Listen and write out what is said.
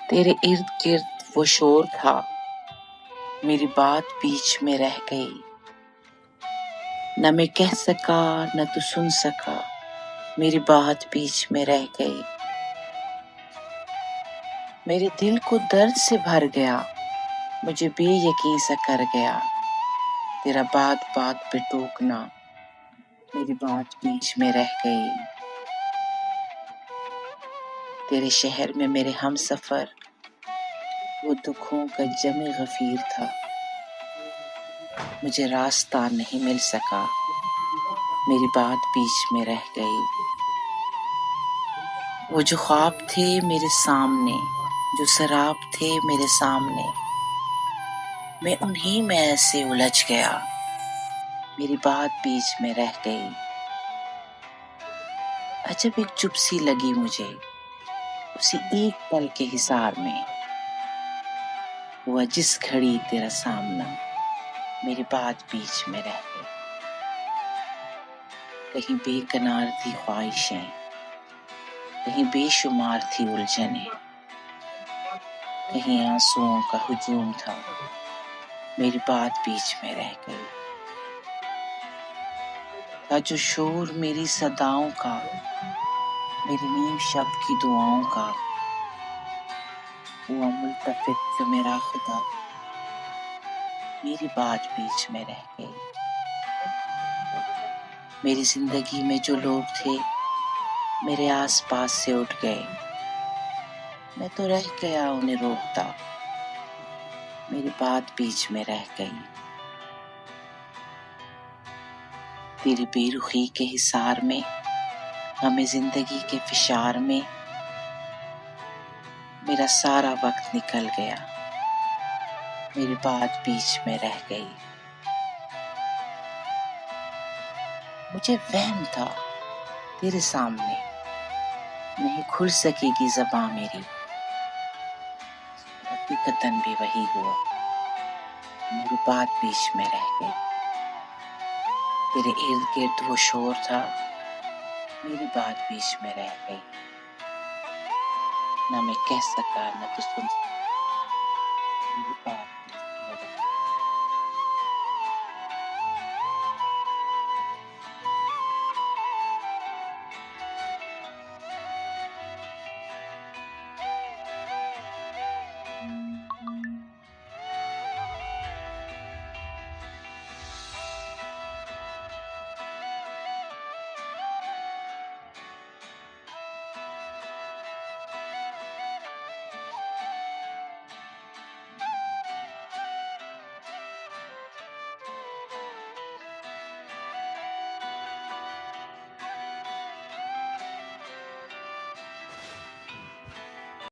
تیرے ارد گرد وہ شور تھا، میری بات بیچ میں رہ گئی، نہ میں کہہ سکا نہ تو سن سکا، میری بات بیچ میں رہ گئی۔ میرے دل کو درد سے بھر گیا، مجھے بے یقین سا کر گیا، تیرا بات بات پہ ٹوکنا، میری بات بیچ میں رہ گئی۔ تیرے شہر میں میرے ہم سفر، وہ دکھوں کا جمع غفیر تھا، مجھے راستہ نہیں مل سکا، میری بات بیچ میں رہ گئی۔ وہ جو خواب تھے میرے سامنے، جو سراب تھے میرے سامنے، میں انہی میں ایسے الجھ گیا، میری بات بیچ میں رہ گئی۔ عجب ایک چپ سی لگی مجھے اسی ایک پل کے حصار میں، ہوا جس گھڑی تیرا سامنا، میری بات بیچ میں رہ گئی۔ کہیں بے کنار تھی خواہشیں، کہیں بے شمار تھی الجھنیں، کہیں آنسوؤں کا ہجوم تھا، میری بات بیچ میں رہ گئی۔ تھا جو شور میری صداؤں کا، میری نیم شب کی دعاؤں کا، ہوا ملتفت جو میرا خدا، میری بات بیچ میں رہ گئی۔ میری زندگی میں جو لوگ تھے میرے آس پاس سے اٹھ گئے، میں تو رہ گیا انہیں روکتا، میری بات بیچ میں رہ گئی۔ تیری بے رخی کے حصار میں، ہمیں زندگی کے فشار میں، میرا سارا وقت نکل گیا، میری بات بیچ میں رہ گئی۔ مجھے وہم تھا تیرے سامنے نہیں کھل سکے گی زباں میری، حقیقتاً بھی وہی ہوا، میری بات بیچ میں رہ گئی۔ تیرے ارد گرد وہ شور تھا، میری بات بیچ میں رہ گئی، نہ میں کہہ سکا نہ تو سن سکا، میری بات